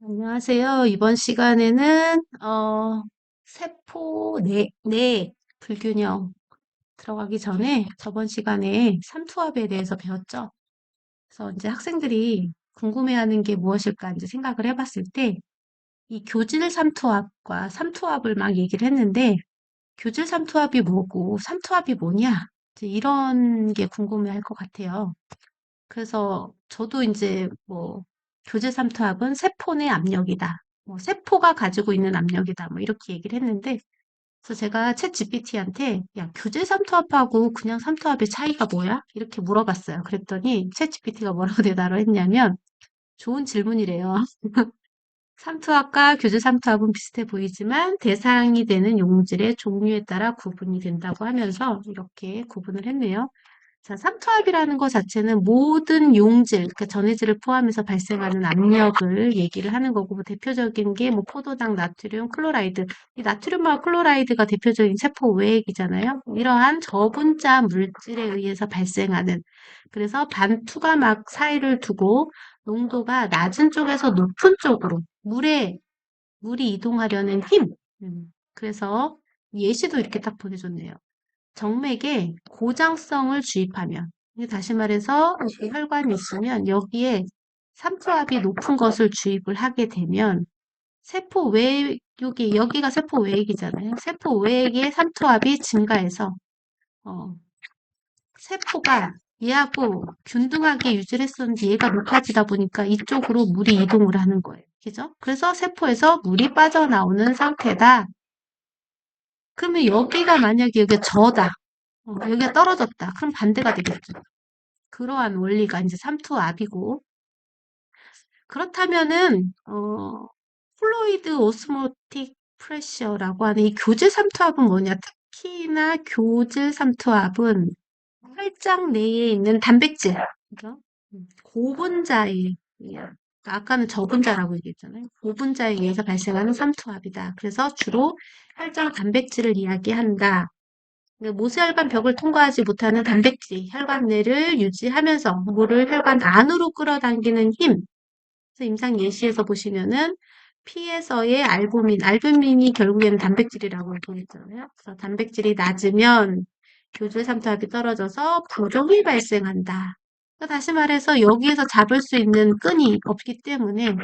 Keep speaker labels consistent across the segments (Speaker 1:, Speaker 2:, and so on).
Speaker 1: 안녕하세요. 이번 시간에는 세포 내 불균형 들어가기 전에 저번 시간에 삼투압에 대해서 배웠죠. 그래서 이제 학생들이 궁금해하는 게 무엇일까 이제 생각을 해봤을 때 이 교질 삼투압과 삼투압을 막 얘기를 했는데 교질 삼투압이 뭐고 삼투압이 뭐냐 이제 이런 게 궁금해할 것 같아요. 그래서 저도 이제 뭐 교제 삼투압은 세포 내 압력이다. 뭐 세포가 가지고 있는 압력이다. 뭐 이렇게 얘기를 했는데 그래서 제가 챗 GPT한테 야, 교제 삼투압하고 그냥 삼투압의 차이가 뭐야? 이렇게 물어봤어요. 그랬더니 챗 GPT가 뭐라고 대답을 했냐면 좋은 질문이래요. 삼투압과 교제 삼투압은 비슷해 보이지만 대상이 되는 용질의 종류에 따라 구분이 된다고 하면서 이렇게 구분을 했네요. 자, 삼투압이라는 것 자체는 모든 용질, 그러니까 전해질을 포함해서 발생하는 압력을 얘기를 하는 거고, 뭐 대표적인 게 뭐 포도당, 나트륨, 클로라이드. 이 나트륨과 클로라이드가 대표적인 세포 외액이잖아요. 이러한 저분자 물질에 의해서 발생하는, 그래서 반투과막 사이를 두고 농도가 낮은 쪽에서 높은 쪽으로 물이 이동하려는 힘. 그래서 예시도 이렇게 딱 보내줬네요. 정맥에 고장성을 주입하면, 이게 다시 말해서 이렇게 혈관이 있으면 여기에 삼투압이 높은 것을 주입을 하게 되면 세포 외 여기가 세포 외액이잖아요. 세포 외액의 삼투압이 증가해서 어, 세포가 얘하고 균등하게 유지를 했었는데 얘가 높아지다 보니까 이쪽으로 물이 이동을 하는 거예요. 그죠? 그래서 세포에서 물이 빠져나오는 상태다. 그러면 여기가 만약에 여기가 저다. 여기가 떨어졌다. 그럼 반대가 되겠죠. 그러한 원리가 이제 삼투압이고 그렇다면은 플루이드 오스모틱 프레셔라고 하는 이 교질 삼투압은 뭐냐? 특히나 교질 삼투압은 혈장 내에 있는 단백질, 그죠? 고분자에 아까는 저분자라고 얘기했잖아요. 고분자에 의해서 발생하는 삼투압이다. 그래서 주로 혈장 단백질을 이야기한다. 모세혈관 벽을 통과하지 못하는 단백질, 혈관 내를 유지하면서 물을 혈관 안으로 끌어당기는 힘. 그래서 임상 예시에서 보시면은 피에서의 알부민이 결국에는 단백질이라고 보냈잖아요. 그래서 단백질이 낮으면 교질 삼투압이 떨어져서 부종이 발생한다. 그러니까 다시 말해서 여기에서 잡을 수 있는 끈이 없기 때문에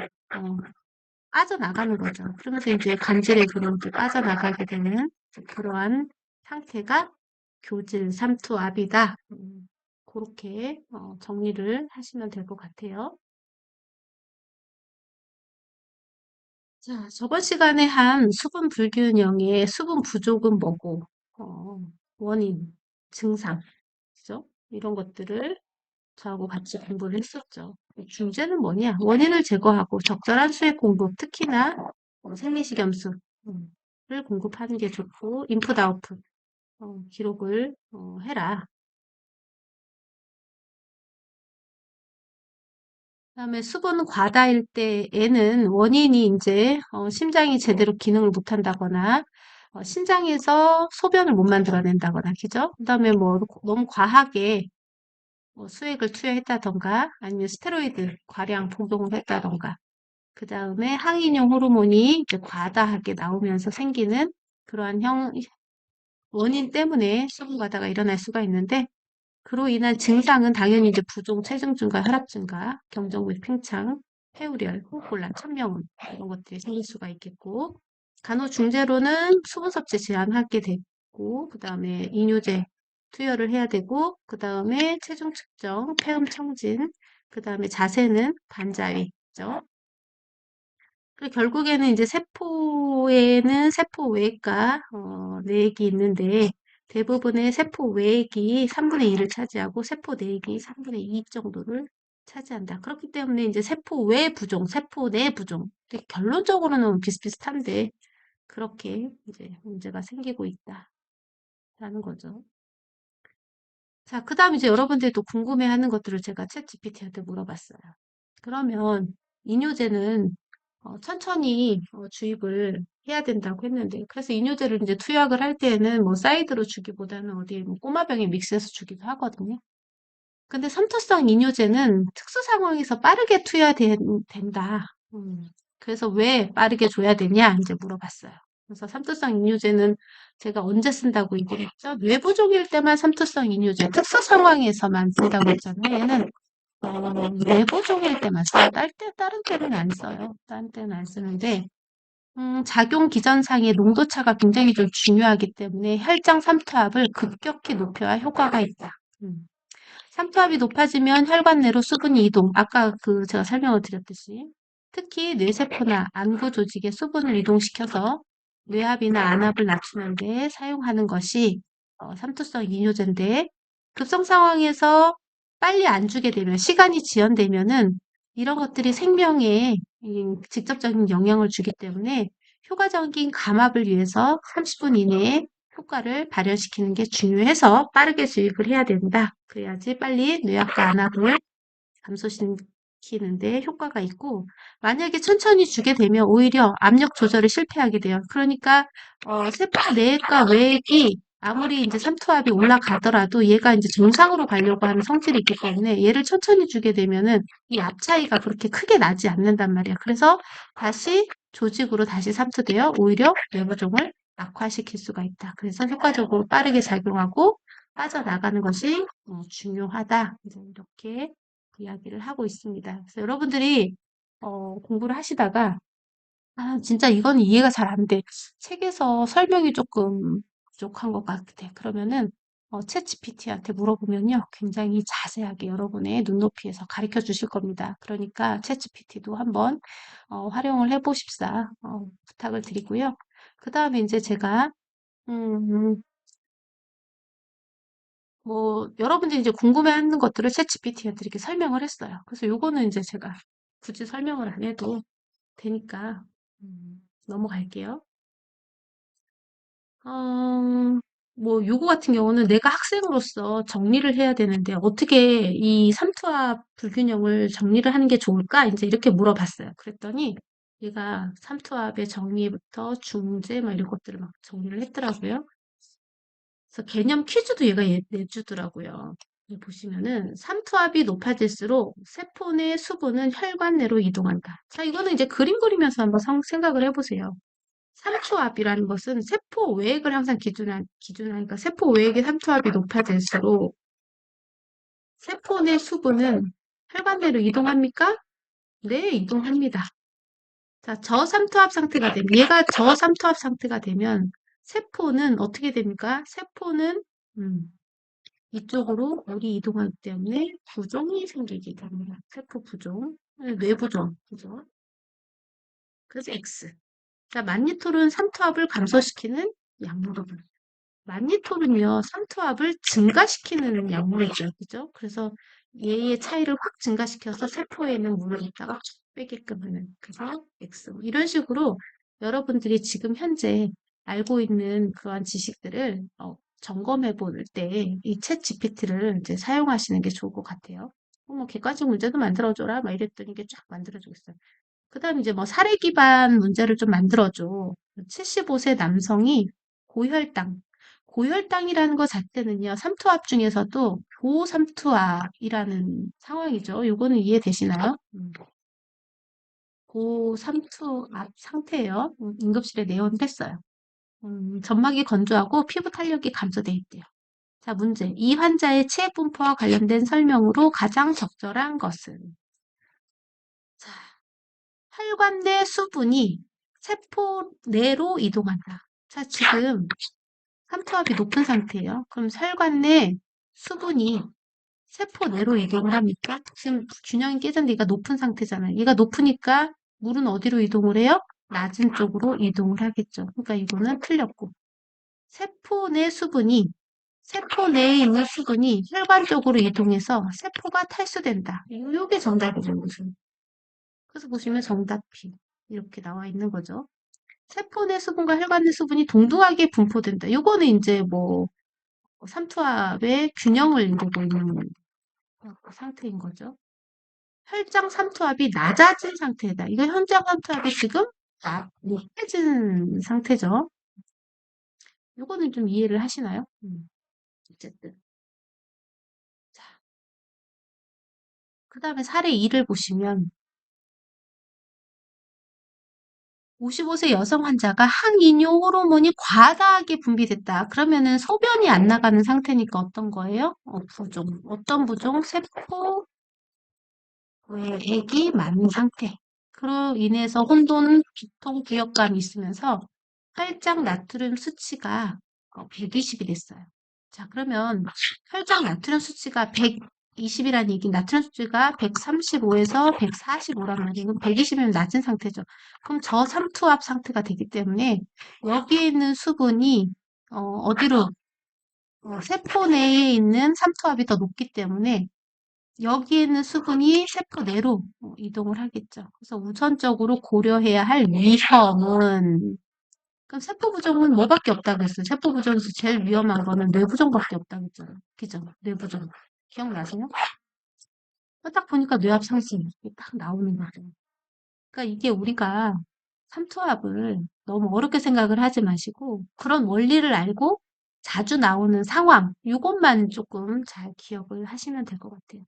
Speaker 1: 빠져나가는 거죠. 그러면서 이제 간질의 그런게 빠져나가게 되는 그러한 상태가 교질 삼투압이다. 그렇게 정리를 하시면 될 것 같아요. 자, 저번 시간에 한 수분 불균형의 수분 부족은 뭐고, 어, 원인, 증상, 그죠? 이런 것들을 저하고 같이 공부를 했었죠. 주제는 뭐냐? 원인을 제거하고 적절한 수액 공급, 특히나 생리식염수를 공급하는 게 좋고, 인풋 아웃풋 기록을 해라. 그다음에 수분 과다일 때에는 원인이 이제 심장이 제대로 기능을 못한다거나 신장에서 소변을 못 만들어낸다거나, 그죠? 그다음에 뭐 너무 과하게 뭐 수액을 투여했다던가 아니면 스테로이드 과량 복용을 했다던가 그 다음에 항인용 호르몬이 이제 과다하게 나오면서 생기는 그러한 원인 때문에 수분 과다가 일어날 수가 있는데 그로 인한 증상은 당연히 이제 부종, 체중 증가, 혈압 증가, 경정맥 팽창, 폐우열, 호흡곤란, 천명음 이런 것들이 생길 수가 있겠고 간혹중재로는 수분 섭취 제한하게 되고 그 다음에 이뇨제 투여를 해야 되고 그 다음에 체중 측정, 폐음 청진, 그 다음에 자세는 반자위죠. 그리고 결국에는 이제 세포에는 세포 외액과 내액이 있는데 대부분의 세포 외액이 3분의 2를 차지하고 세포 내액이 3분의 2 정도를 차지한다. 그렇기 때문에 이제 세포 외 부종, 세포 내 부종. 결론적으로는 비슷비슷한데 그렇게 이제 문제가 생기고 있다라는 거죠. 자, 그 다음 이제 여러분들이 또 궁금해하는 것들을 제가 챗 GPT한테 물어봤어요. 그러면 이뇨제는 천천히 주입을 해야 된다고 했는데, 그래서 이뇨제를 이제 투약을 할 때에는 뭐 사이드로 주기보다는 어디 뭐 꼬마병에 믹스해서 주기도 하거든요. 근데 삼투성 이뇨제는 특수 상황에서 빠르게 투여된다. 그래서 왜 빠르게 줘야 되냐 이제 물어봤어요. 그래서 삼투성 이뇨제는 제가 언제 쓴다고 얘기를 했죠? 뇌부종일 때만 삼투성 이뇨제 특수 상황에서만 쓴다고 했잖아요. 얘는 뇌부종일 때만 써요. 다른 때는 안 써요. 다른 때는 안 쓰는데 작용 기전상의 농도차가 굉장히 좀 중요하기 때문에 혈장 삼투압을 급격히 높여야 효과가 있다. 삼투압이 높아지면 혈관 내로 수분이 이동. 아까 제가 설명을 드렸듯이 특히 뇌세포나 안구 조직의 수분을 이동시켜서 뇌압이나 안압을 낮추는 데 사용하는 것이 삼투성 이뇨제인데 급성 상황에서 빨리 안 주게 되면 시간이 지연되면은 이런 것들이 생명에 직접적인 영향을 주기 때문에 효과적인 감압을 위해서 30분 이내에 효과를 발현시키는 게 중요해서 빠르게 주입을 해야 된다. 그래야지 빨리 뇌압과 안압을 감소시키는데 효과가 있고 만약에 천천히 주게 되면 오히려 압력 조절을 실패하게 돼요. 그러니까 세포 내과 외액이 아무리 이제 삼투압이 올라가더라도 얘가 이제 정상으로 가려고 하는 성질이 있기 때문에 얘를 천천히 주게 되면은 이 압 차이가 그렇게 크게 나지 않는단 말이에요. 그래서 다시 조직으로 다시 삼투되어 오히려 뇌부종을 악화시킬 수가 있다. 그래서 효과적으로 빠르게 작용하고 빠져나가는 것이 중요하다. 이제 이렇게 이야기를 하고 있습니다. 그래서 여러분들이 공부를 하시다가 아, 진짜 이건 이해가 잘 안 돼. 책에서 설명이 조금 부족한 것 같아. 그러면은 챗GPT한테 물어보면요. 굉장히 자세하게 여러분의 눈높이에서 가르쳐 주실 겁니다. 그러니까 챗GPT도 한번 활용을 해보십사 부탁을 드리고요. 그 다음에 이제 제가 음, 여러분들이 이제 궁금해하는 것들을 챗GPT한테 이렇게 설명을 했어요. 그래서 요거는 이제 제가 굳이 설명을 안 해도 되니까 넘어갈게요. 요거 같은 경우는 내가 학생으로서 정리를 해야 되는데 어떻게 이 삼투압 불균형을 정리를 하는 게 좋을까? 이제 이렇게 물어봤어요. 그랬더니 얘가 삼투압의 정리부터 중재 막 이런 것들을 막 정리를 했더라고요. 그래서 개념 퀴즈도 얘가 내주더라고요. 여기 보시면은 삼투압이 높아질수록 세포 내 수분은 혈관 내로 이동한다. 자, 이거는 이제 그림 그리면서 한번 생각을 해보세요. 삼투압이라는 것은 세포 외액을 항상 기준하니까 세포 외액의 삼투압이 높아질수록 세포 내 수분은 혈관 내로 이동합니까? 네, 이동합니다. 자, 저삼투압 상태가 되면 얘가 저삼투압 상태가 되면 세포는 어떻게 됩니까? 세포는 이쪽으로 물이 이동하기 때문에 부종이 생기게 됩니다. 세포 부종, 뇌부종, 그죠? 그래서 X. 자, 만니톨은 삼투압을 감소시키는 약물이고 만니톨은요, 삼투압을 증가시키는 약물이죠. 그죠? 그래서 얘의 차이를 확 증가시켜서 세포에 있는 물을 갖다가 쭉 빼게끔 하는. 그래서 X. 이런 식으로 여러분들이 지금 현재 알고 있는 그러한 지식들을 점검해 볼 때 이 챗 GPT를 이제 사용하시는 게 좋을 것 같아요. 객관식 문제도 만들어줘라. 막 이랬더니 이게 쫙 만들어주겠어요. 그 다음 이제 사례 기반 문제를 좀 만들어줘. 75세 남성이 고혈당. 고혈당이라는 것 자체는요, 삼투압 중에서도 고삼투압이라는 상황이죠. 요거는 이해되시나요? 고삼투압 상태예요. 응급실에 내원했어요. 점막이 건조하고 피부 탄력이 감소돼 있대요. 자, 문제. 이 환자의 체액 분포와 관련된 설명으로 가장 적절한 것은? 자, 혈관 내 수분이 세포 내로 이동한다. 자, 지금 삼투압이 높은 상태예요. 그럼 혈관 내 수분이 세포 내로 이동을 합니까? 지금 균형이 깨졌는데 얘가 높은 상태잖아요. 얘가 높으니까 물은 어디로 이동을 해요? 낮은 쪽으로 이동을 하겠죠. 그러니까 이거는 틀렸고. 세포 내 수분이 세포 내에 있는 수분이 혈관 쪽으로 이동해서 세포가 탈수된다. 이게 정답이죠, 무슨. 그래서 보시면 정답 B 이렇게 나와 있는 거죠. 세포 내 수분과 혈관 내 수분이 동등하게 분포된다. 이거는 이제 삼투압의 균형을 이루고 있는 상태인 거죠. 혈장 삼투압이 낮아진 상태다. 이거 혈장 삼투압이 지금 높아진 상태죠. 이거는 좀 이해를 하시나요? 어쨌든. 자, 그 다음에 사례 2를 보시면 55세 여성 환자가 항이뇨 호르몬이 과다하게 분비됐다. 그러면은 소변이 안 나가는 상태니까 어떤 거예요? 부종. 어떤 부종? 세포 외액이 많은 상태. 그로 인해서 혼돈, 두통, 부역감이 있으면서 혈장 나트륨 수치가 120이 됐어요. 자, 그러면 혈장 나트륨 수치가 120이라는 얘기, 나트륨 수치가 135에서 145란 말이에요. 그럼 120이면 낮은 상태죠. 그럼 저삼투압 상태가 되기 때문에 여기에 있는 수분이 어디로 세포 내에 있는 삼투압이 더 높기 때문에 여기에 있는 수분이 세포 내로 이동을 하겠죠. 그래서 우선적으로 고려해야 할 위험은 그럼 세포 부종은 뭐밖에 없다고 그랬어요. 세포 부종에서 제일 위험한 거는 뇌부종밖에 없다고 했잖아요. 그죠? 뇌부종. 기억나세요? 딱 보니까 뇌압 상승이 딱 나오는 거죠. 그러니까 이게 우리가 삼투압을 너무 어렵게 생각을 하지 마시고 그런 원리를 알고 자주 나오는 상황, 이것만 조금 잘 기억을 하시면 될 것 같아요.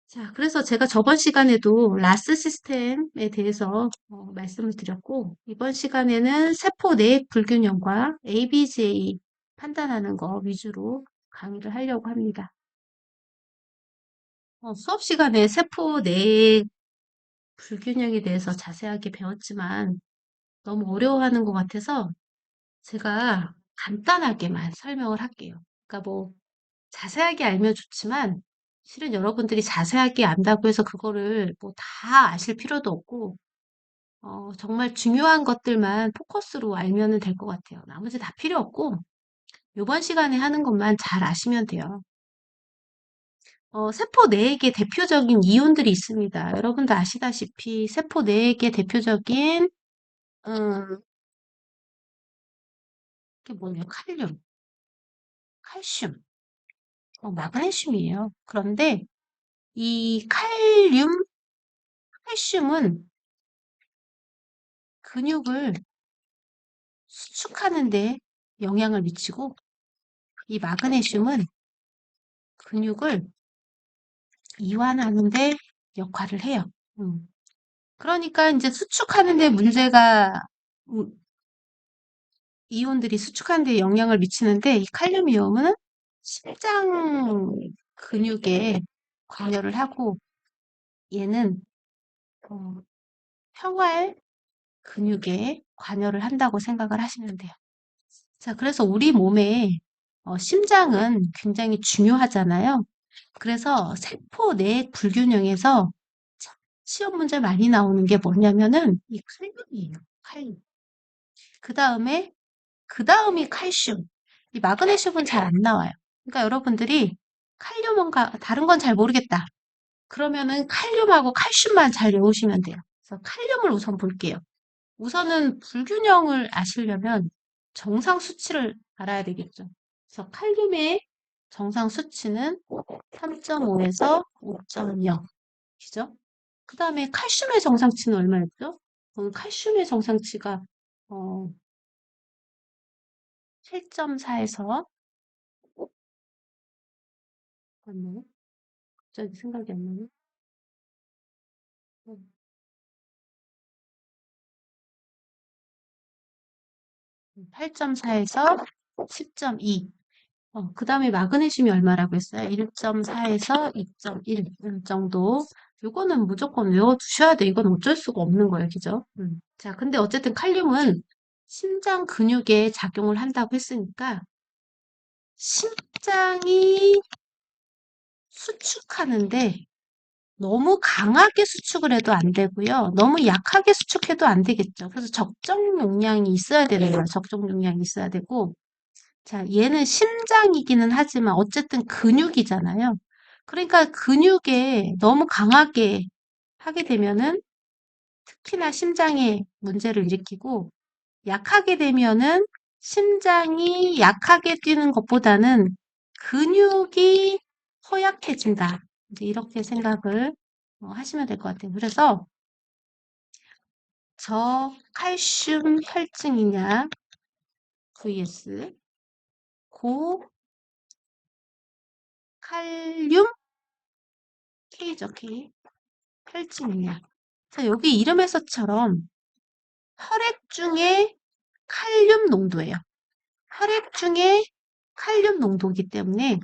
Speaker 1: 자, 그래서 제가 저번 시간에도 라스 시스템에 대해서 말씀을 드렸고, 이번 시간에는 세포 내액 불균형과 ABJ 판단하는 거 위주로 강의를 하려고 합니다. 수업 시간에 세포 내액 불균형에 대해서 자세하게 배웠지만 너무 어려워하는 것 같아서 제가 간단하게만 설명을 할게요. 그러니까 뭐 자세하게 알면 좋지만 실은 여러분들이 자세하게 안다고 해서 그거를 뭐 다 아실 필요도 없고 정말 중요한 것들만 포커스로 알면 될 것 같아요. 나머지 다 필요 없고 이번 시간에 하는 것만 잘 아시면 돼요. 세포 내에게 대표적인 이온들이 있습니다. 여러분도 아시다시피 세포 내에게 대표적인 이게 뭐예요? 칼륨, 칼슘, 마그네슘이에요. 그런데 이 칼슘은 근육을 수축하는 데 영향을 미치고 이 마그네슘은 근육을 이완하는 데 역할을 해요. 그러니까 이제 수축하는 데 문제가 음, 이온들이 수축하는 데 영향을 미치는데 이 칼륨 이온은 심장 근육에 관여를 하고 얘는 어, 평활 근육에 관여를 한다고 생각을 하시면 돼요. 자, 그래서 우리 몸에 심장은 굉장히 중요하잖아요. 그래서 세포 내 불균형에서 시험 문제 많이 나오는 게 뭐냐면은 이 칼륨이에요. 칼륨. 그 다음이 칼슘. 이 마그네슘은 잘 안 나와요. 그러니까 여러분들이 칼륨은 다른 건 잘 모르겠다. 그러면은 칼륨하고 칼슘만 잘 외우시면 돼요. 그래서 칼륨을 우선 볼게요. 우선은 불균형을 아시려면 정상 수치를 알아야 되겠죠. 그래서 칼륨의 정상 수치는 3.5에서 5.0. 그죠? 그 다음에 칼슘의 정상치는 얼마였죠? 칼슘의 정상치가 7.4에서 맞나요? 갑자기 생각이 안 나네. 8.4에서 10.2. 그 다음에 마그네슘이 얼마라고 했어요? 1.4에서 2.1 정도. 이거는 무조건 외워두셔야 돼. 이건 어쩔 수가 없는 거예요. 그죠? 자, 근데 어쨌든 칼륨은 심장 근육에 작용을 한다고 했으니까 심장이 수축하는데 너무 강하게 수축을 해도 안 되고요. 너무 약하게 수축해도 안 되겠죠. 그래서 적정 용량이 있어야 되는 거예요. 적정 용량이 있어야 되고 자, 얘는 심장이기는 하지만 어쨌든 근육이잖아요. 그러니까 근육에 너무 강하게 하게 되면은 특히나 심장에 문제를 일으키고 약하게 되면은 심장이 약하게 뛰는 것보다는 근육이 허약해진다. 이제 이렇게 생각을 하시면 될 것 같아요. 그래서 저칼슘 혈증이냐 vs 고칼륨 K죠, K. 혈증이냐. 자, 여기 이름에서처럼 혈액 중에 칼륨 농도예요. 혈액 중에 칼륨 농도이기 때문에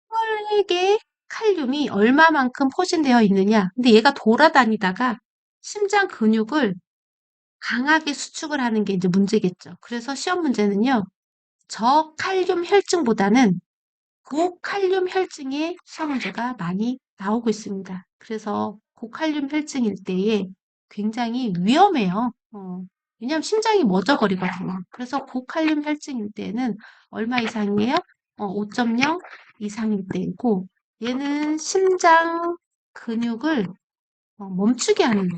Speaker 1: 혈액에 칼륨이 얼마만큼 포진되어 있느냐. 근데 얘가 돌아다니다가 심장 근육을 강하게 수축을 하는 게 이제 문제겠죠. 그래서 시험 문제는요. 저칼륨 혈증보다는 고칼륨 혈증의 시험 문제가 많이 나오고 있습니다. 그래서 고칼륨 혈증일 때에 굉장히 위험해요. 왜냐하면 심장이 멎어버리거든요. 그래서 고칼륨 혈증일 때는 얼마 이상이에요? 5.0 이상일 때이고 얘는 심장 근육을 멈추게 하는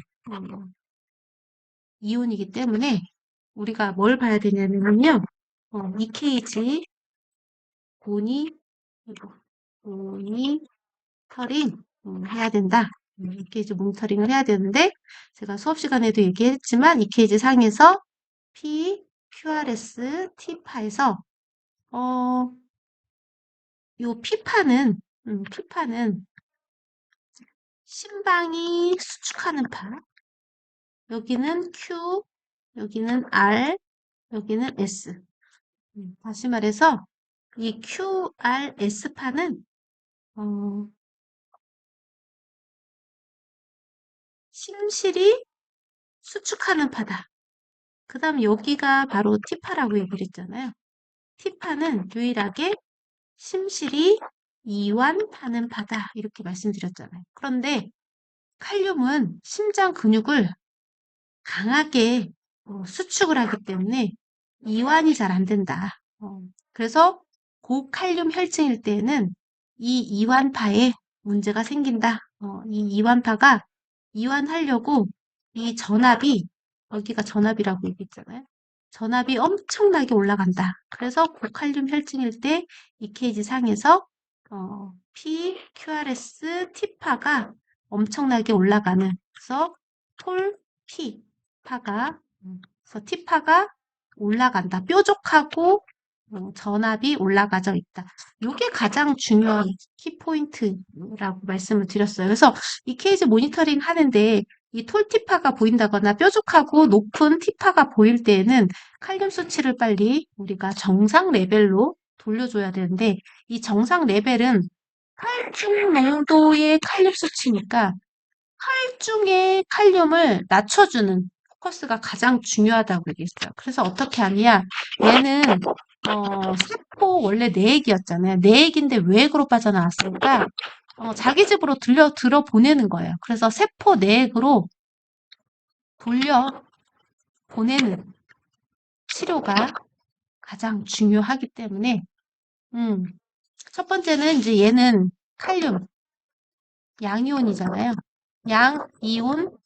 Speaker 1: 이온이기 때문에 우리가 뭘 봐야 되냐면요. EKG, 고니, 모니터링 해야 된다. EKG 모니터링을 해야 되는데 제가 수업 시간에도 얘기했지만 EKG 상에서 P, QRS, T파에서 요 P파는 심방이 수축하는 파. 여기는 Q, 여기는 R, 여기는 S. 다시 말해서 이 QRS파는 심실이 수축하는 파다. 그 다음 여기가 바로 T파라고 얘기를 했잖아요. T파는 유일하게 심실이 이완하는 파다. 이렇게 말씀드렸잖아요. 그런데 칼륨은 심장 근육을 강하게 수축을 하기 때문에 이완이 잘 안 된다. 그래서 고칼륨 혈증일 때에는 이 이완파에 문제가 생긴다. 이 이완파가 이완하려고 이 전압이 여기가 전압이라고 얘기했잖아요. 전압이 엄청나게 올라간다. 그래서 고칼륨 혈증일 때 EKG 상에서 P, QRS, T파가 엄청나게 올라가는 그래서 톨, T 파가 그래서 T파가 올라간다. 뾰족하고 전압이 올라가져 있다. 이게 가장 중요한 키포인트라고 말씀을 드렸어요. 그래서 EKG 모니터링 하는데 이 톨티파가 보인다거나 뾰족하고 높은 티파가 보일 때에는 칼륨 수치를 빨리 우리가 정상 레벨로 돌려줘야 되는데 이 정상 레벨은 혈중 농도의 칼륨 수치니까 혈중의 칼륨을 낮춰주는 포커스가 가장 중요하다고 얘기했어요. 그래서 어떻게 하냐? 얘는 세포 원래 내액이었잖아요. 내액인데 외액으로 빠져나왔으니까 자기 집으로 들어 보내는 거예요. 그래서 세포 내액으로 돌려 보내는 치료가 가장 중요하기 때문에 첫 번째는 이제 얘는 칼륨 양이온이잖아요. 양이온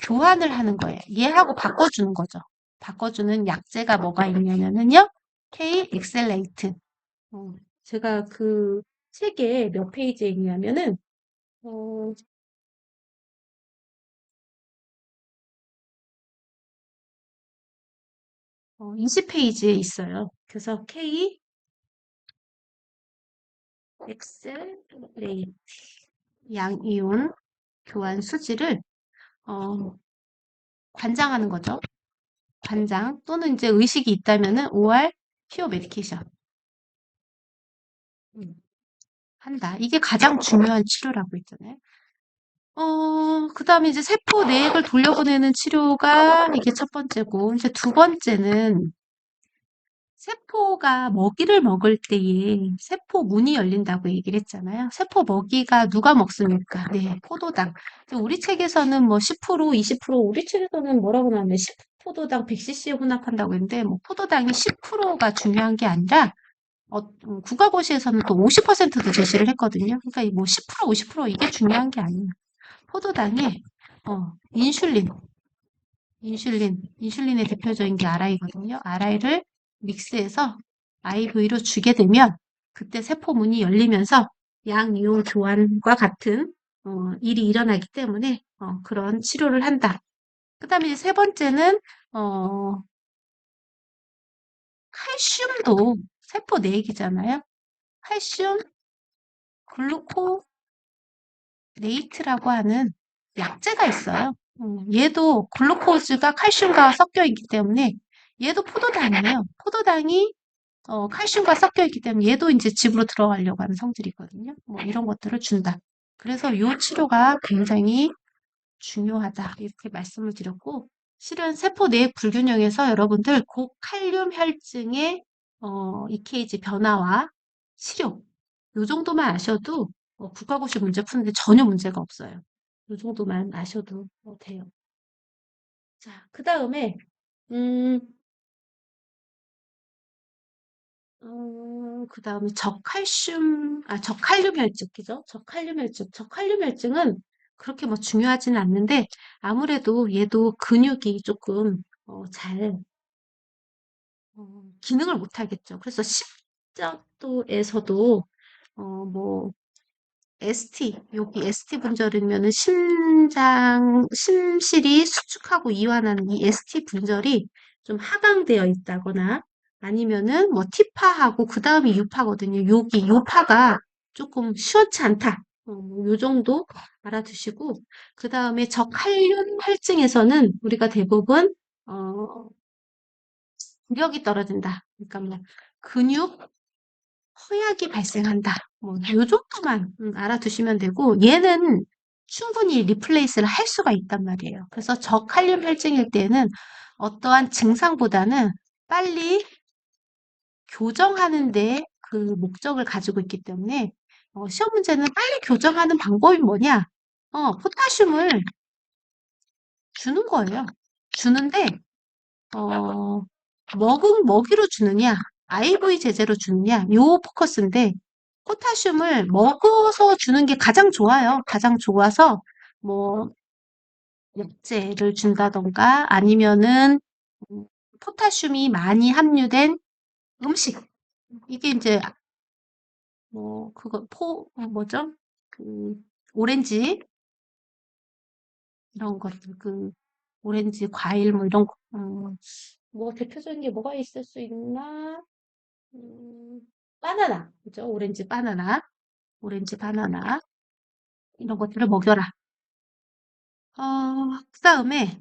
Speaker 1: 교환을 하는 거예요. 얘하고 바꿔주는 거죠. 바꿔주는 약재가 뭐가 있냐면요. K 엑셀레이트. 제가 그 책에 몇 페이지에 있냐면은 어, 20페이지에 있어요. 그래서 K 엑셀레이트 양이온 교환 수지를 어, 관장하는 거죠. 관장 또는 이제 의식이 있다면은 OR 피오 메디케이션 한다. 이게 가장 중요한 치료라고 했잖아요. 그 다음에 이제 세포 내액을 돌려보내는 치료가 이게 첫 번째고, 이제 두 번째는 세포가 먹이를 먹을 때에 세포 문이 열린다고 얘기를 했잖아요. 세포 먹이가 누가 먹습니까? 네, 포도당. 우리 책에서는 뭐 10%, 20%, 우리 책에서는 뭐라고 나왔냐? 10포도당 100cc에 혼합한다고 했는데, 뭐 포도당이 10%가 중요한 게 아니라, 국가고시에서는 또 50%도 제시를 했거든요. 그러니까 뭐 10%, 50% 이게 중요한 게 아니에요. 포도당에 인슐린, 인슐린의 대표적인 게 RI거든요. RI를 믹스해서 IV로 주게 되면 그때 세포문이 열리면서 양이온 교환과 같은 일이 일어나기 때문에 그런 치료를 한다. 그 다음에 세 번째는 칼슘도 세포 내액이잖아요. 칼슘 글루코네이트라고 하는 약재가 있어요. 얘도 글루코즈가 칼슘과 섞여 있기 때문에 얘도 포도당이에요. 포도당이 칼슘과 섞여 있기 때문에 얘도 이제 집으로 들어가려고 하는 성질이거든요. 뭐 이런 것들을 준다. 그래서 요 치료가 굉장히 중요하다. 이렇게 말씀을 드렸고, 실은 세포 내액 불균형에서 여러분들 고칼륨 혈증의 EKG 변화와 치료, 요 정도만 아셔도 국가고시 문제 푸는데 전혀 문제가 없어요. 요 정도만 아셔도 돼요. 자, 그 다음에 음, 그 다음에 저칼륨 혈증, 그죠? 저칼륨 혈증. 저칼륨 혈증은 그렇게 뭐 중요하지는 않는데, 아무래도 얘도 근육이 조금, 기능을 못 하겠죠. 그래서 십자도에서도, 뭐, 여기 ST 분절이면은 심실이 수축하고 이완하는 이 ST 분절이 좀 하강되어 있다거나 아니면은 뭐 T파하고 그 다음이 U파거든요. 여기 요파가 조금 시원치 않다. 요 정도 알아두시고 그 다음에 저칼륨 혈증에서는 우리가 대부분 근력이 떨어진다. 그러니까 뭐 근육 허약이 발생한다. 뭐, 요 정도만 알아두시면 되고, 얘는 충분히 리플레이스를 할 수가 있단 말이에요. 그래서 저칼륨 혈증일 때는 어떠한 증상보다는 빨리 교정하는데 그 목적을 가지고 있기 때문에, 시험 문제는 빨리 교정하는 방법이 뭐냐? 포타슘을 주는 거예요. 주는데, 어, 먹이로 주느냐, IV 제제로 주느냐, 요 포커스인데, 포타슘을 먹어서 주는 게 가장 좋아요. 가장 좋아서, 뭐, 약재를 준다던가, 아니면은, 음, 포타슘이 많이 함유된 음식. 이게 이제, 뭐죠? 그, 오렌지, 이런 것들, 오렌지, 과일, 뭐, 이런 거, 뭐, 대표적인 게 뭐가 있을 수 있나? 음, 바나나, 그죠? 오렌지 바나나, 이런 것들을 먹여라. 그 다음에,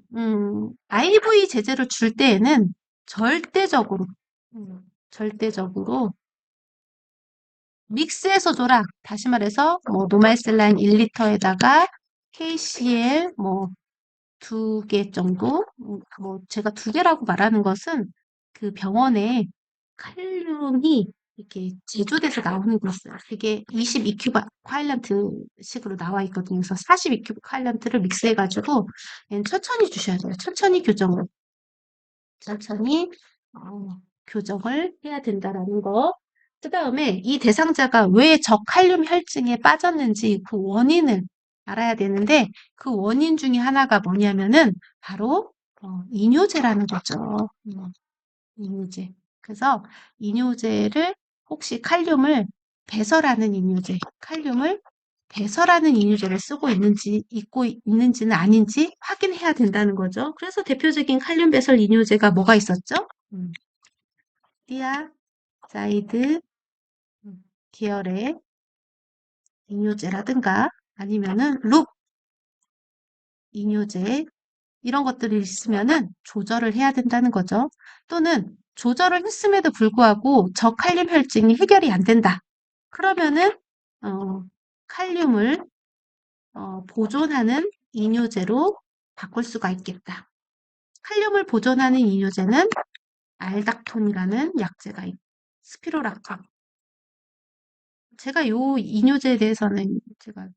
Speaker 1: IV 제제를 줄 때에는 절대적으로, 절대적으로 믹스해서 줘라. 다시 말해서, 뭐, 노말셀라인 1리터에다가 KCl, 뭐, 2개 정도, 뭐, 제가 2개라고 말하는 것은 그 병원에 칼륨이 이렇게 제조돼서 나오는 게 있어요. 그게 22큐브 콰일런트 식으로 나와 있거든요. 그래서 42큐브 콰일런트를 믹스해가지고 얘는 천천히 주셔야 돼요. 천천히 교정을 해야 된다라는 거. 그 다음에 이 대상자가 왜 저칼륨 혈증에 빠졌는지 그 원인을 알아야 되는데 그 원인 중에 하나가 뭐냐면은 바로 이뇨제라는 거죠. 이뇨제. 그래서 이뇨제를 혹시 칼륨을 배설하는 이뇨제를 쓰고 있는지는 아닌지 확인해야 된다는 거죠. 그래서 대표적인 칼륨 배설 이뇨제가 뭐가 있었죠? 티아자이드 계열의 이뇨제라든가 아니면은 룹 이뇨제 이런 것들이 있으면은 조절을 해야 된다는 거죠. 또는 조절을 했음에도 불구하고 저칼륨 혈증이 해결이 안 된다. 그러면은 칼륨을 보존하는 이뇨제로 바꿀 수가 있겠다. 칼륨을 보존하는 이뇨제는 알닥톤이라는 약제가 스피로락톤. 제가 요 이뇨제에 대해서는 제가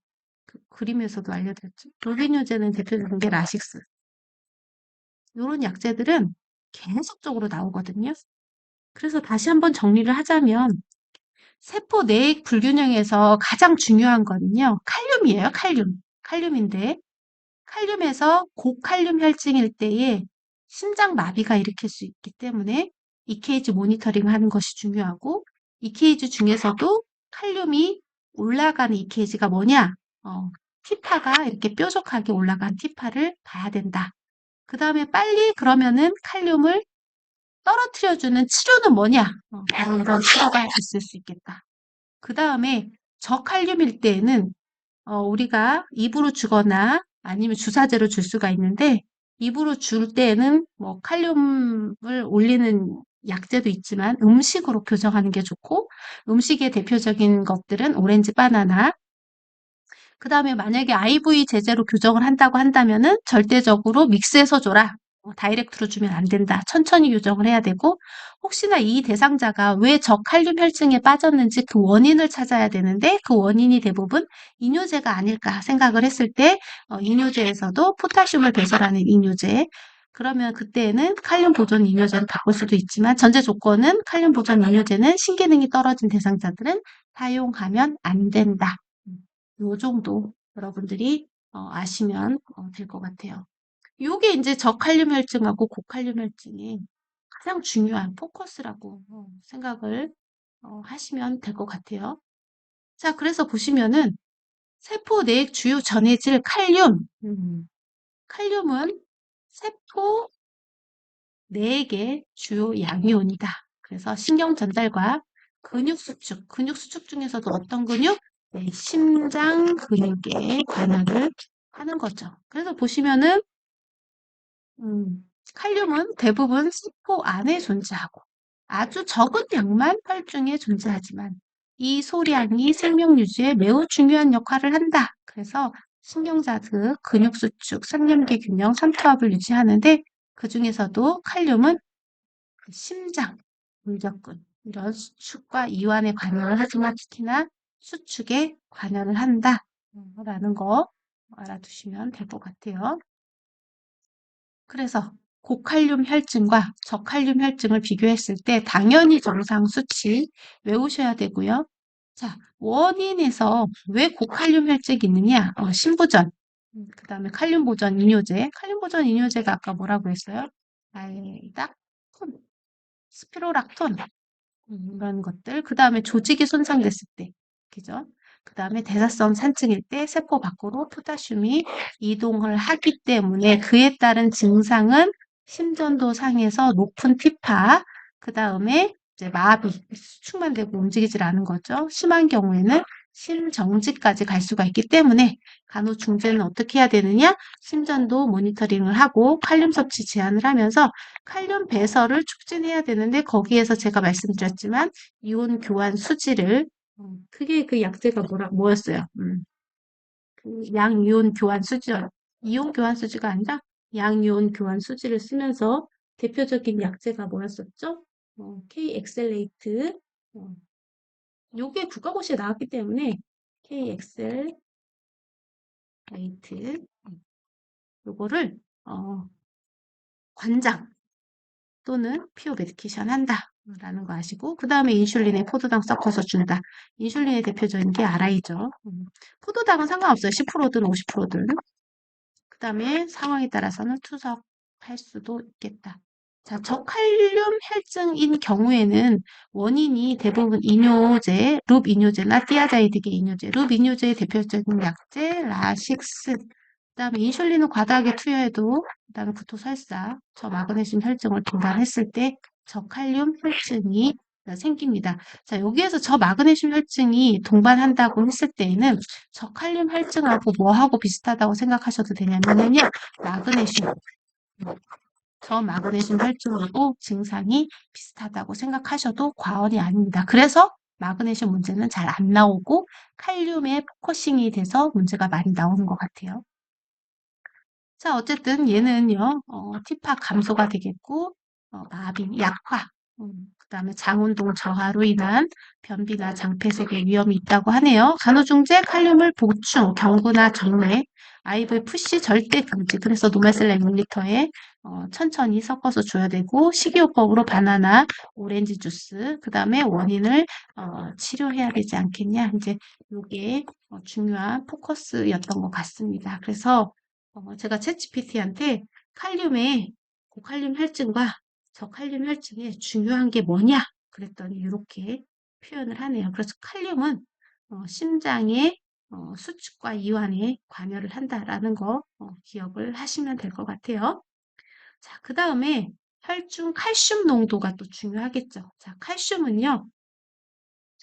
Speaker 1: 그 그림에서도 알려드렸죠. 돌비뇨제는 대표적인 게 라식스. 요런 약제들은 계속적으로 나오거든요. 그래서 다시 한번 정리를 하자면 세포 내액 불균형에서 가장 중요한 거는요. 칼륨이에요. 칼륨인데 칼륨에서 고칼륨 혈증일 때에 심장 마비가 일으킬 수 있기 때문에 EKG 모니터링 하는 것이 중요하고 EKG 중에서도 칼륨이 올라가는 EKG가 뭐냐? T파가 이렇게 뾰족하게 올라간 T파를 봐야 된다. 그 다음에 빨리 그러면은 칼륨을 떨어뜨려주는 치료는 뭐냐? 바로 이런 치료가 있을 수 있겠다. 그 다음에 저칼륨일 때에는 우리가 입으로 주거나 아니면 주사제로 줄 수가 있는데 입으로 줄 때는 뭐 칼륨을 올리는 약제도 있지만 음식으로 교정하는 게 좋고 음식의 대표적인 것들은 오렌지, 바나나, 그 다음에 만약에 IV 제제로 교정을 한다고 한다면은 절대적으로 믹스해서 줘라. 다이렉트로 주면 안 된다. 천천히 교정을 해야 되고 혹시나 이 대상자가 왜 저칼륨 혈증에 빠졌는지 그 원인을 찾아야 되는데 그 원인이 대부분 이뇨제가 아닐까 생각을 했을 때 이뇨제에서도 포타슘을 배설하는 이뇨제 그러면 그때는 칼륨 보존 이뇨제로 바꿀 수도 있지만 전제 조건은 칼륨 보존 이뇨제는 신기능이 떨어진 대상자들은 사용하면 안 된다. 요 정도 여러분들이 아시면 될 것 같아요. 요게 이제 저칼륨 혈증하고 고칼륨 혈증의 가장 중요한 포커스라고 생각을 하시면 될 것 같아요. 자, 그래서 보시면은 세포 내 주요 전해질 칼륨, 칼륨은 세포 4개 주요 양이온이다. 그래서 신경 전달과 근육 수축 중에서도 어떤 근육? 네, 심장 근육에 관여를 하는 거죠. 그래서 보시면은 칼륨은 대부분 세포 안에 존재하고 아주 적은 양만 혈중에 존재하지만 이 소량이 생명 유지에 매우 중요한 역할을 한다. 그래서 신경자극, 근육 수축, 삼림계 균형, 삼투압을 유지하는데 그 중에서도 칼륨은 심장, 골격근 이런 수축과 이완에 관여를 하지만 특히나 수축에 관여를 한다. 라는 거 알아두시면 될 것 같아요. 그래서 고칼륨 혈증과 저칼륨 혈증을 비교했을 때 당연히 정상 수치 외우셔야 되고요. 자, 원인에서 왜 고칼륨 혈증이 있느냐? 신부전, 그 다음에 칼륨 보존 이뇨제. 칼륨 보존 이뇨제가 아까 뭐라고 했어요? 알닥톤, 스피로락톤, 이런 것들. 그 다음에 조직이 손상됐을 때, 그죠? 그 다음에 대사성 산증일 때 세포 밖으로 포타슘이 이동을 하기 때문에 그에 따른 증상은 심전도 상에서 높은 피파, 그 다음에 이제 마비, 수축만 되고 움직이질 않은 거죠. 심한 경우에는 심정지까지 갈 수가 있기 때문에 간호 중재는 어떻게 해야 되느냐? 심전도 모니터링을 하고 칼륨 섭취 제한을 하면서 칼륨 배설을 촉진해야 되는데 거기에서 제가 말씀드렸지만 이온 교환 수지를 그게 그 약제가 뭐였어요? 그 양이온 교환 수지요. 이온 교환 수지가 아니라 양이온 교환 수지를 쓰면서 대표적인 약제가 뭐였었죠? K엑셀레이트. 요게 국가고시에 나왔기 때문에 K엑셀레이트 요거를 관장 또는 피오 메디케이션 한다. 라는 거 아시고 그 다음에 인슐린에 포도당 섞어서 준다. 인슐린의 대표적인 게 아라이죠. 포도당은 상관없어요. 10%든 50%든. 그 다음에 상황에 따라서는 투석할 수도 있겠다. 자, 저칼륨 혈증인 경우에는 원인이 대부분 이뇨제, 룹 이뇨제나 티아자이드계 이뇨제, 룹 이뇨제의 대표적인 약제, 라식스, 그다음에 인슐린을 과다하게 투여해도 그다음에 구토설사, 저마그네슘 혈증을 동반했을 때 저칼륨 혈증이 생깁니다. 자, 여기에서 저마그네슘 혈증이 동반한다고 했을 때에는 저칼륨 혈증하고 뭐하고 비슷하다고 생각하셔도 되냐면요. 마그네슘. 저마그네슘 혈증하고 증상이 비슷하다고 생각하셔도 과언이 아닙니다. 그래서 마그네슘 문제는 잘 안 나오고 칼륨에 포커싱이 돼서 문제가 많이 나오는 것 같아요. 자, 어쨌든 얘는요, 티파 감소가 되겠고, 마비, 약화, 그 다음에 장운동 저하로 인한 변비나 장폐색의 위험이 있다고 하네요. 간호중재, 칼륨을 보충, 경구나 정맥, IV 푸시 절대 금지. 그래서 노메슬램 1리터에 천천히 섞어서 줘야 되고, 식이요법으로 바나나, 오렌지 주스, 그 다음에 원인을 치료해야 되지 않겠냐. 이제 이게 중요한 포커스였던 것 같습니다. 그래서 제가 챗GPT한테 칼륨의 고칼륨 혈증과 저칼륨 혈증의 중요한 게 뭐냐? 그랬더니 이렇게 표현을 하네요. 그래서 칼륨은 심장의 수축과 이완에 관여를 한다라는 거 기억을 하시면 될 것 같아요. 자, 그 다음에 혈중 칼슘 농도가 또 중요하겠죠. 자, 칼슘은요.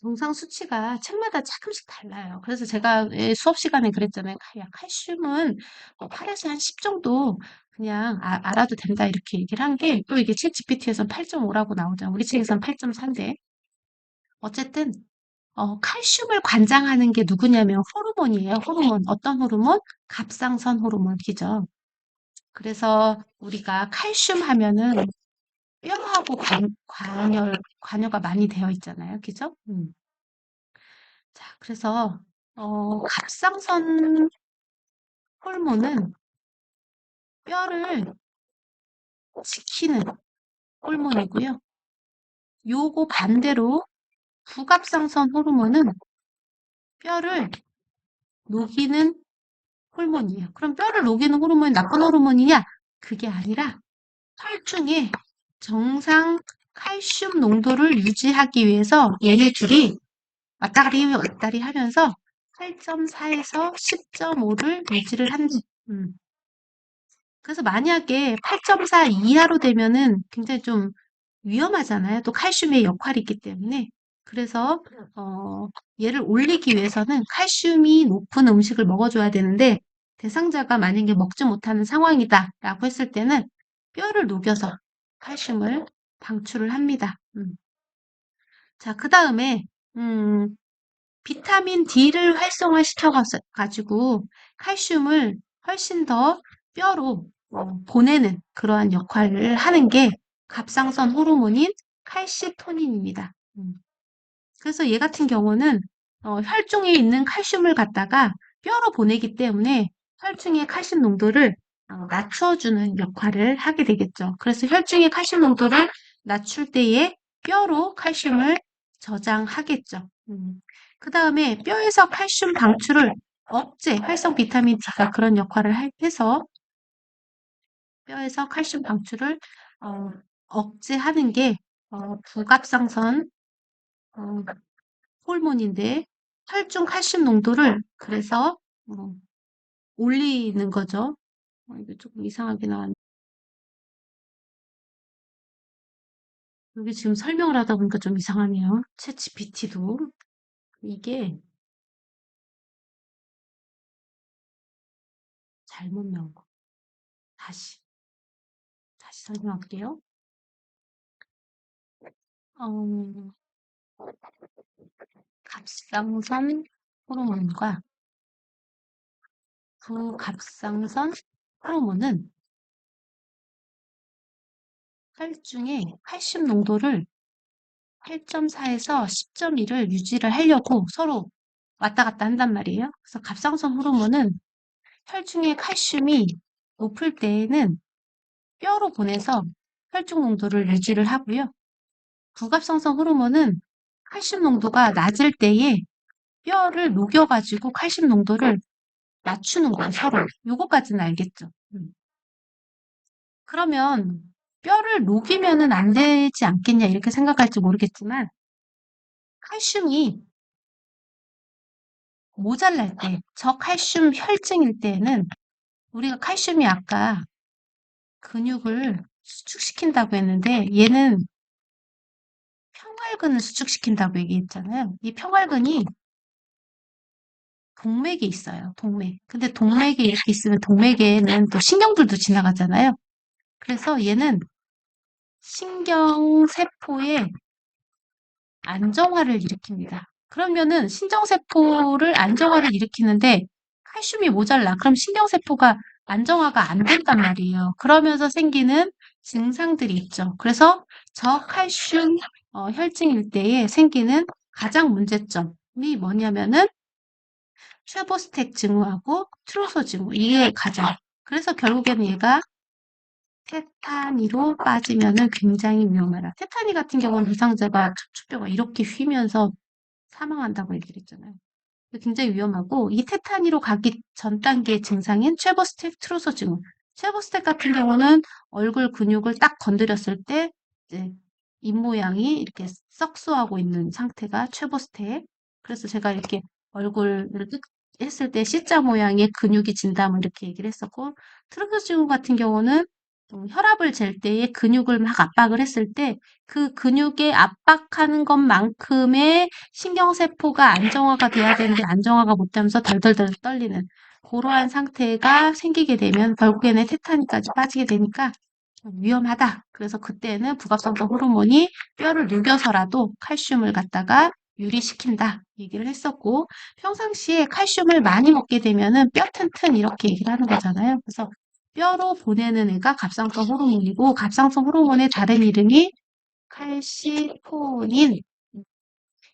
Speaker 1: 정상 수치가 책마다 조금씩 달라요. 그래서 제가 수업 시간에 그랬잖아요. 야, 칼슘은 8에서 한 10 정도 그냥 알아도 된다 이렇게 얘기를 한 게 또 이게 챗 GPT에서는 8.5라고 나오잖아요. 우리 책에서는 8.4인데 어쨌든 칼슘을 관장하는 게 누구냐면 호르몬이에요. 호르몬. 어떤 호르몬? 갑상선 호르몬이죠. 그래서 우리가 칼슘 하면은 뼈하고 관여가 많이 되어 있잖아요. 그죠? 자, 그래서 갑상선 호르몬은 뼈를 지키는 호르몬이고요. 요거 반대로 부갑상선 호르몬은 뼈를 녹이는 호르몬이에요. 그럼 뼈를 녹이는 호르몬이 나쁜 호르몬이냐? 그게 아니라 혈중에 정상 칼슘 농도를 유지하기 위해서 얘네 둘이 왔다리 왔다리 하면서 8.4에서 10.5를 유지를 한다. 음. 그래서 만약에 8.4 이하로 되면은 굉장히 좀 위험하잖아요. 또 칼슘의 역할이 있기 때문에. 그래서 얘를 올리기 위해서는 칼슘이 높은 음식을 먹어줘야 되는데 대상자가 만약에 먹지 못하는 상황이다라고 했을 때는 뼈를 녹여서 칼슘을 방출을 합니다. 자, 그 다음에 비타민 D를 활성화시켜 가지고 칼슘을 훨씬 더 뼈로 보내는 그러한 역할을 하는 게 갑상선 호르몬인 칼시토닌입니다. 그래서 얘 같은 경우는 혈중에 있는 칼슘을 갖다가 뼈로 보내기 때문에 혈중의 칼슘 농도를 낮춰주는 역할을 하게 되겠죠. 그래서 혈중의 칼슘 농도를 낮출 때에 뼈로 칼슘을 저장하겠죠. 그 다음에 뼈에서 칼슘 방출을 활성 비타민 D가 그런 역할을 해서 뼈에서 칼슘 방출을 어, 억제하는 게 부갑상선 어, 호르몬인데 혈중 칼슘 농도를 그래서 어, 올리는 거죠. 이거 조금 이상하게 나왔네. 여기 지금 설명을 하다 보니까 좀 이상하네요. 챗GPT도 이게 잘못 나온 거. 다시 설명할게요. 어, 갑상선 호르몬과 부갑상선 호르몬은 혈중의 칼슘 농도를 8.4에서 10.1을 유지를 하려고 서로 왔다 갔다 한단 말이에요. 그래서 갑상선 호르몬은 혈중의 칼슘이 높을 때에는 뼈로 보내서 혈중 농도를 유지를 하고요. 부갑상선 호르몬은 칼슘 농도가 낮을 때에 뼈를 녹여가지고 칼슘 농도를 낮추는 거예요, 서로. 요거까지는 알겠죠? 그러면 뼈를 녹이면은 안 되지 않겠냐 이렇게 생각할지 모르겠지만 칼슘이 모자랄 때, 저칼슘 혈증일 때에는 우리가 칼슘이 아까 근육을 수축시킨다고 했는데 얘는 평활근을 수축시킨다고 얘기했잖아요. 이 평활근이 동맥에 있어요. 동맥. 근데 동맥에 이렇게 있으면 동맥에는 또 신경들도 지나가잖아요. 그래서 얘는 신경세포의 안정화를 일으킵니다. 그러면은 신경세포를 안정화를 일으키는데 칼슘이 모자라. 그럼 신경세포가 안정화가 안 된단 말이에요. 그러면서 생기는 증상들이 있죠. 그래서 저칼슘 혈증일 때에 생기는 가장 문제점이 뭐냐면은 쉐보스텍 증후하고 트로소 증후 이게 가장 그래서 결국에는 얘가 테타니로 빠지면은 굉장히 위험하다. 테타니 같은 경우는 부상자가 척추뼈가 이렇게 휘면서 사망한다고 얘기를 했잖아요. 굉장히 위험하고 이 테타니로 가기 전 단계의 증상인 쉐보스텍 트로소 증후. 쉐보스텍 같은 경우는 얼굴 근육을 딱 건드렸을 때 이제 입모양이 이렇게 썩소하고 있는 상태가 쉐보스텍. 그래서 제가 이렇게 얼굴을 뜯 했을 때 C자 모양의 근육이 진다 뭐 이렇게 얘기를 했었고 트로소 증후 같은 경우는 혈압을 잴 때에 근육을 막 압박을 했을 때 그 근육에 압박하는 것만큼의 신경세포가 안정화가 돼야 되는데 안정화가 못되면서 덜덜덜 떨리는 그러한 상태가 생기게 되면 결국에는 테타니까지 빠지게 되니까 위험하다. 그래서 그때는 부갑상도 호르몬이 뼈를 녹여서라도 칼슘을 갖다가 유리시킨다 얘기를 했었고 평상시에 칼슘을 많이 먹게 되면은 뼈 튼튼 이렇게 얘기를 하는 거잖아요. 그래서 뼈로 보내는 애가 갑상선 호르몬이고 갑상선 호르몬의 다른 이름이 칼시토닌.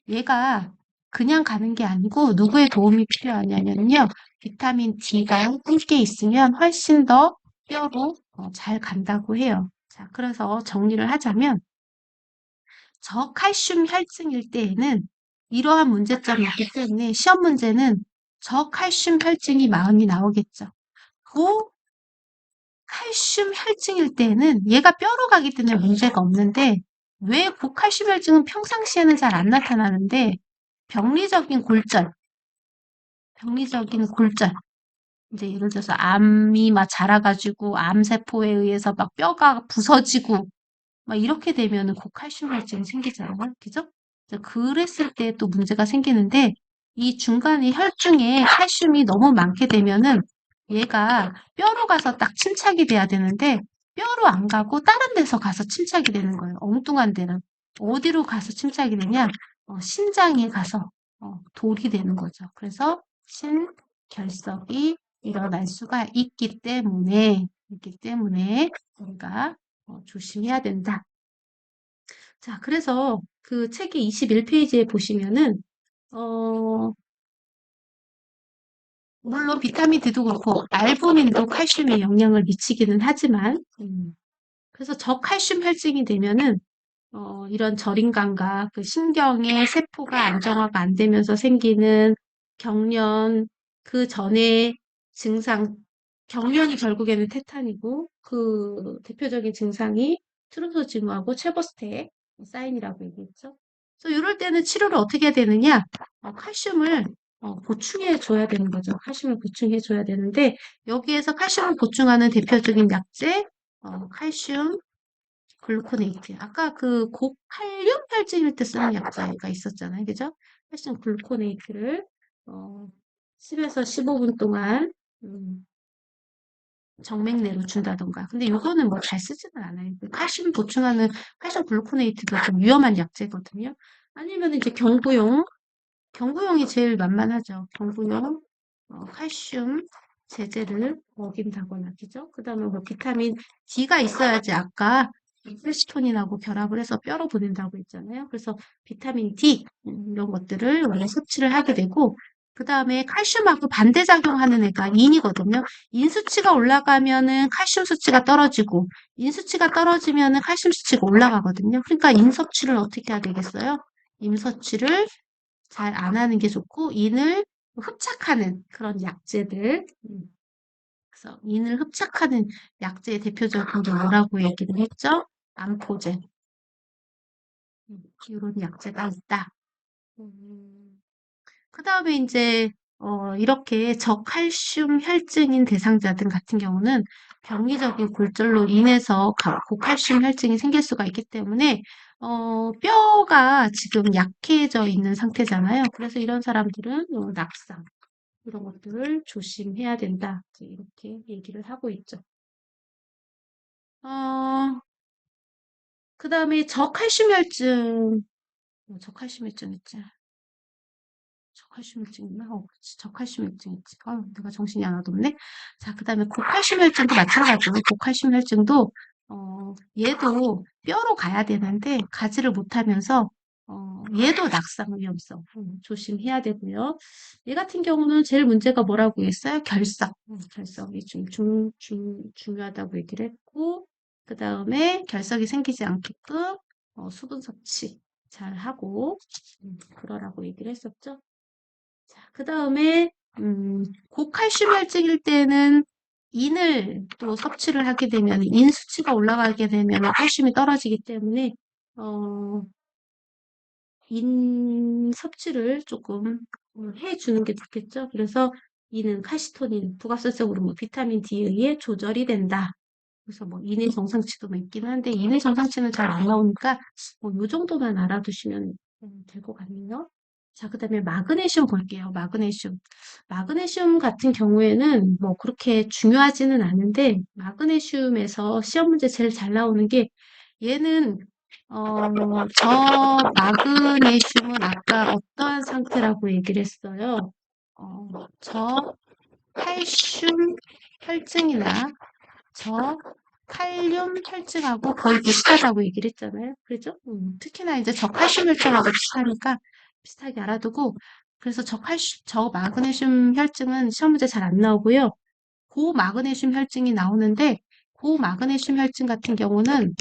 Speaker 1: 얘가 그냥 가는 게 아니고 누구의 도움이 필요하냐면요. 비타민 D가 함께 있으면 훨씬 더 뼈로 잘 간다고 해요. 자, 그래서 정리를 하자면 저칼슘 혈증일 때에는 이러한 문제점이 있기 때문에 시험 문제는 저칼슘 혈증이 많이 나오겠죠. 고 칼슘 혈증일 때는 얘가 뼈로 가기 때문에 문제가 없는데 왜 고칼슘 혈증은 평상시에는 잘 안 나타나는데 병리적인 골절, 병리적인 골절. 이제 예를 들어서 암이 막 자라가지고 암세포에 의해서 막 뼈가 부서지고 막 이렇게 되면은 고칼슘 혈증이 생기잖아요. 그죠? 그랬을 때 또 문제가 생기는데 이 중간에 혈중에 칼슘이 너무 많게 되면은 얘가 뼈로 가서 딱 침착이 돼야 되는데 뼈로 안 가고 다른 데서 가서 침착이 되는 거예요. 엉뚱한 데는. 어디로 가서 침착이 되냐? 신장에 가서 돌이 되는 거죠. 그래서 신결석이 일어날 수가 있기 때문에 우리가 조심해야 된다. 자, 그래서 그 책의 21페이지에 보시면은, 어, 물론 비타민 D도 그렇고, 알부민도 칼슘에 영향을 미치기는 하지만, 그래서 저칼슘 혈증이 되면은, 이런 저림 감각, 그 신경의 세포가 안정화가 안 되면서 생기는 경련, 그 전에 증상, 경련이 결국에는 테탄이고, 그 대표적인 증상이 트로소징후하고 체버스테 사인이라고 얘기했죠. 그래서 이럴 때는 치료를 어떻게 해야 되느냐? 칼슘을 보충해 줘야 되는 거죠. 칼슘을 보충해 줘야 되는데, 여기에서 칼슘을 보충하는 대표적인 약제, 칼슘 글루코네이트. 아까 그 고칼륨 혈증일 때 쓰는 약자가 있었잖아요. 그죠? 칼슘 글루코네이트를 10에서 15분 동안 정맥내로 준다던가. 근데 요거는 뭐 잘 쓰지는 않아요. 그 칼슘 보충하는 칼슘 글루코네이트도 좀 위험한 약제거든요. 아니면 이제 경구용이 제일 만만하죠. 경구용 칼슘 제제를 먹인다거나, 그죠? 그 다음에 뭐 비타민 D가 있어야지 아까 필시토닌하고 결합을 해서 뼈로 보낸다고 했잖아요. 그래서 비타민 D 이런 것들을 원래 섭취를 하게 되고 그 다음에 칼슘하고 반대작용하는 애가 인이거든요. 인 수치가 올라가면은 칼슘 수치가 떨어지고 인 수치가 떨어지면은 칼슘 수치가 올라가거든요. 그러니까 인 섭취를 어떻게 해야 되겠어요? 인 섭취를 잘 안 하는 게 좋고 인을 흡착하는 그런 약제들. 그래서 인을 흡착하는 약제의 대표적인 게 뭐라고 얘기를 했죠? 암코제. 이런 약제가 있다. 그 다음에 이제 이렇게 저칼슘 혈증인 대상자들 같은 경우는 병리적인 골절로 인해서 고칼슘 혈증이 생길 수가 있기 때문에 뼈가 지금 약해져 있는 상태잖아요. 그래서 이런 사람들은 낙상 이런 것들을 조심해야 된다. 이렇게 얘기를 하고 있죠. 그 다음에 저칼슘 혈증, 저칼슘 혈증 있지. 저칼슘혈증 있나? 그치. 저칼슘혈증 있지. 내가 정신이 하나도 없네. 자, 그 다음에 고칼슘혈증도 마찬가지고, 고칼슘혈증도, 얘도 뼈로 가야 되는데, 가지를 못하면서, 얘도 낙상 위험성, 조심해야 되고요. 얘 같은 경우는 제일 문제가 뭐라고 했어요? 결석. 결석이 중요하다고 얘기를 했고, 그 다음에 결석이 생기지 않게끔, 수분 섭취 잘 하고, 그러라고 얘기를 했었죠. 자, 그 다음에 고칼슘 혈증일 때는 인을 또 섭취를 하게 되면 인 수치가 올라가게 되면 칼슘이 떨어지기 때문에 인 섭취를 조금 해주는 게 좋겠죠. 그래서 이는 칼시토닌, 부갑설성으로 비타민 D에 의해 조절이 된다. 그래서 뭐 이내 정상치도 뭐 있긴 한데 이내 정상치는 잘 안 나오니까 뭐 요 정도만 알아두시면 될 것 같네요. 자, 그다음에 마그네슘 볼게요. 마그네슘. 마그네슘 같은 경우에는 뭐 그렇게 중요하지는 않은데 마그네슘에서 시험 문제 제일 잘 나오는 게 얘는 저 마그네슘은 아까 어떠한 상태라고 얘기를 했어요. 저 칼슘 혈증이나 저 칼륨 혈증하고 거의 비슷하다고 얘기를 했잖아요. 그죠? 특히나 이제 저칼슘 혈증하고 비슷하니까 비슷하게 알아두고 그래서 저 마그네슘 혈증은 시험 문제 잘 안 나오고요. 고마그네슘 혈증이 나오는데 고마그네슘 혈증 같은 경우는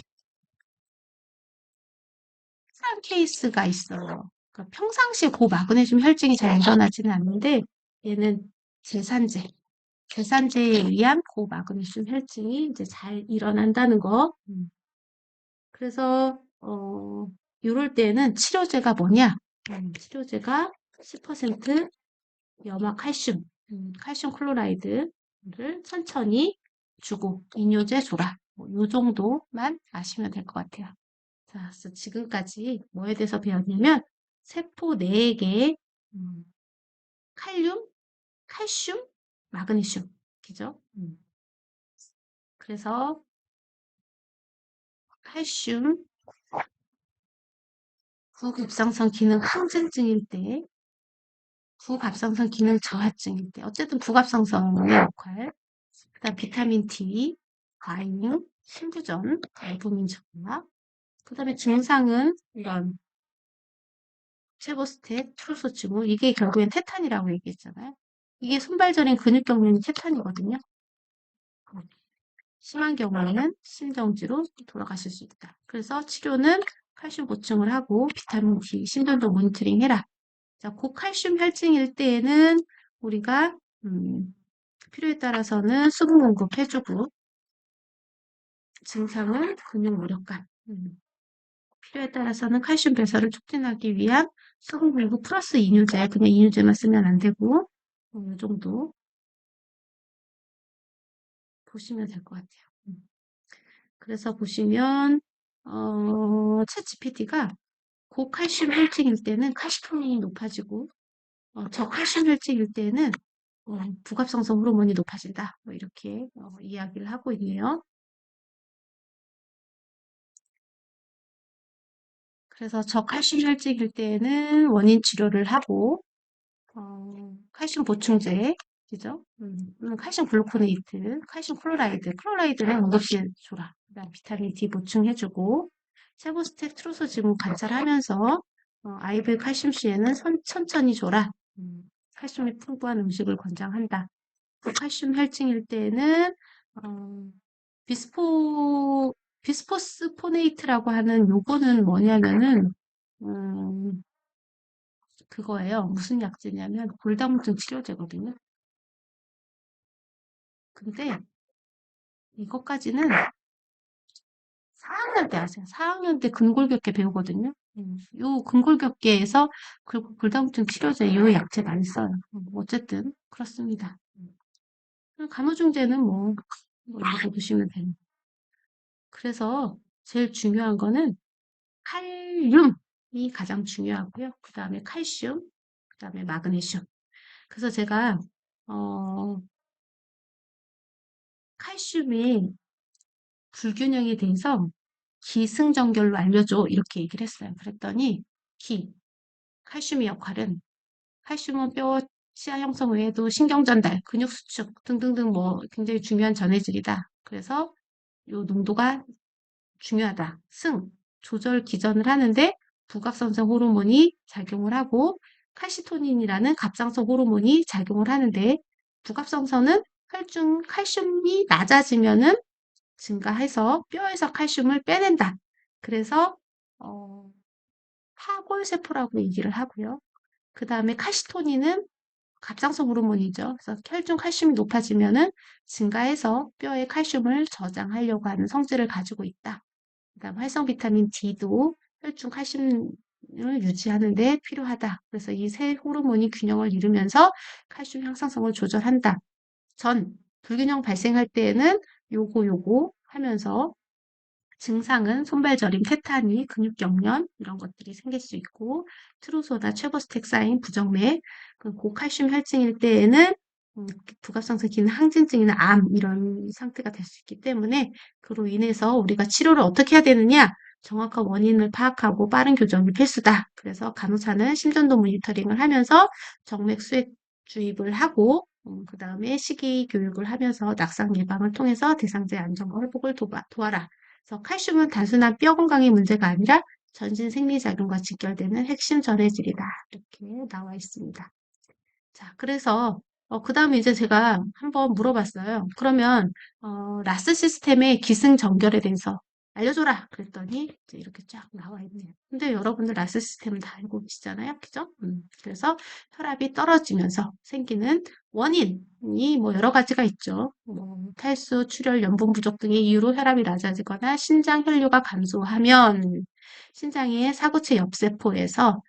Speaker 1: 특이한 케이스가 있어요. 그러니까 평상시에 고마그네슘 혈증이 잘 일어나지는 않는데 얘는 제산제, 제산제에 의한 고마그네슘 혈증이 이제 잘 일어난다는 거. 그래서 이럴 때는 치료제가 뭐냐? 치료제가 10% 염화 칼슘, 칼슘 클로라이드를 천천히 주고 이뇨제 줘라. 뭐요 정도만 아시면 될 것 같아요. 자, 그래서 지금까지 뭐에 대해서 배웠냐면 세포 내에게 칼륨, 칼슘, 마그네슘, 그죠? 그래서 칼슘, 구급상선 기능 항진증일 때 부갑상선 기능 저하증일 때 어쨌든 부갑상선의 역할 그다음 비타민 D, 과잉, 신부전, 알부민 저하 그다음에 증상은 이런 체보스텟, 트루소치고 이게 결국엔 테탄이라고 얘기했잖아요. 이게 손발저린 근육경련이 테탄이거든요. 심한 경우에는 심정지로 돌아가실 수 있다. 그래서 치료는 칼슘 보충을 하고 비타민 D, 심전도 모니터링 해라. 자, 고칼슘 혈증일 때에는 우리가 필요에 따라서는 수분 공급해주고 증상은 근육 무력감. 필요에 따라서는 칼슘 배설을 촉진하기 위한 수분 공급 플러스 이뇨제. 그냥 이뇨제만 쓰면 안 되고 이 정도 보시면 될 것 같아요. 그래서 보시면 챗 GPT가 고칼슘 혈증일 때는 칼시토닌이 높아지고 저칼슘 혈증일 때는 부갑상선 호르몬이 높아진다. 뭐 이렇게 이야기를 하고 있네요. 그래서 저칼슘 혈증일 때는 원인 치료를 하고 칼슘 보충제, 그죠? 칼슘 글루코네이트, 칼슘 클로라이드, 클로라이드는 응급실 줘라. 그다음 비타민 D 보충해주고 세보스텍 트로소지문 관찰하면서 IV 칼슘C에는 천천히 줘라. 칼슘이 풍부한 음식을 권장한다. 칼슘 혈증일 때는 어, 비스포 비스포스포네이트라고 하는 요거는 뭐냐면은 음, 그거예요. 무슨 약제냐면 골다공증 치료제거든요. 근데 이것까지는 4학년 때 아세요. 4학년 때 근골격계 배우거든요. 요 근골격계에서 골다공증 치료제 요 약제 많이 써요. 어쨌든 그렇습니다. 간호중재는 뭐 이거 보시면 됩니다. 그래서 제일 중요한 거는 칼륨이 가장 중요하고요. 그 다음에 칼슘, 그 다음에 마그네슘. 그래서 제가 어, 칼슘의 불균형에 대해서 기승전결로 알려줘 이렇게 얘기를 했어요. 그랬더니 기, 칼슘의 역할은 칼슘은 뼈 치아 형성 외에도 신경 전달, 근육 수축 등등등 뭐 굉장히 중요한 전해질이다. 그래서 요 농도가 중요하다. 승, 조절 기전을 하는데 부각성성 호르몬이 작용을 하고 칼시토닌이라는 갑상선 호르몬이 작용을 하는데 부갑성선은 혈중 칼슘이 낮아지면은 증가해서 뼈에서 칼슘을 빼낸다. 그래서 파골세포라고 얘기를 하고요. 그 다음에 칼시토닌은 갑상선 호르몬이죠. 그래서 혈중 칼슘이 높아지면은 증가해서 뼈에 칼슘을 저장하려고 하는 성질을 가지고 있다. 그다음 활성 비타민 D도 혈중 칼슘을 유지하는 데 필요하다. 그래서 이 세 호르몬이 균형을 이루면서 칼슘 향상성을 조절한다. 불균형 발생할 때에는 요거 하면서 증상은 손발 저림, 테타니, 근육경련 이런 것들이 생길 수 있고 트루소나 최보스텍사인, 부정맥, 그 고칼슘 혈증일 때에는 부갑상선 기능 항진증이나 암 이런 상태가 될 수 있기 때문에 그로 인해서 우리가 치료를 어떻게 해야 되느냐 정확한 원인을 파악하고 빠른 교정이 필수다. 그래서 간호사는 심전도 모니터링을 하면서 정맥 수액 주입을 하고 그 다음에 식이 교육을 하면서 낙상 예방을 통해서 대상자의 안전과 회복을 도와라. 그래서 칼슘은 단순한 뼈 건강의 문제가 아니라 전신 생리작용과 직결되는 핵심 전해질이다. 이렇게 나와 있습니다. 자, 그래서 그 다음에 이제 제가 한번 물어봤어요. 그러면 라스 시스템의 기승전결에 대해서 알려줘라. 그랬더니 이제 이렇게 쫙 나와 있네요. 근데 여러분들 라스 시스템은 다 알고 계시잖아요. 그죠? 그래서 혈압이 떨어지면서 생기는 원인이 뭐 여러 가지가 있죠. 뭐 탈수, 출혈, 염분 부족 등의 이유로 혈압이 낮아지거나 신장 혈류가 감소하면 신장의 사구체 옆세포에서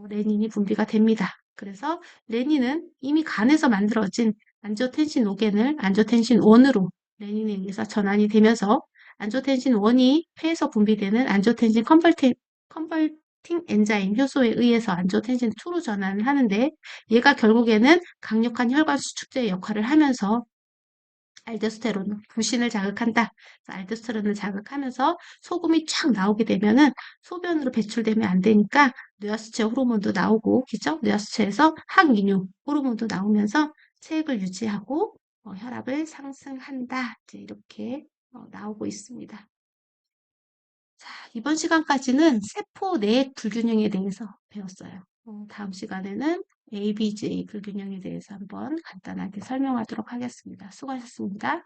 Speaker 1: 레닌이 분비가 됩니다. 그래서 레닌은 이미 간에서 만들어진 안지오텐신 5겐을 안지오텐신 1으로 레닌에 의해서 전환이 되면서 안지오텐신 1이 폐에서 분비되는 안지오텐신 컨버팅 엔자임 효소에 의해서 안지오텐신 2로 전환을 하는데 얘가 결국에는 강력한 혈관 수축제 역할을 하면서 알도스테론, 부신을 자극한다. 알도스테론을 자극하면서 소금이 쫙 나오게 되면은 소변으로 배출되면 안 되니까 뇌하수체 호르몬도 나오고, 그죠? 뇌하수체에서 항이뇨 호르몬도 나오면서 체액을 유지하고 혈압을 상승한다. 이제 이렇게 나오고 있습니다. 자, 이번 시간까지는 세포 내액 불균형에 대해서 배웠어요. 다음 시간에는 ABJ 불균형에 대해서 한번 간단하게 설명하도록 하겠습니다. 수고하셨습니다.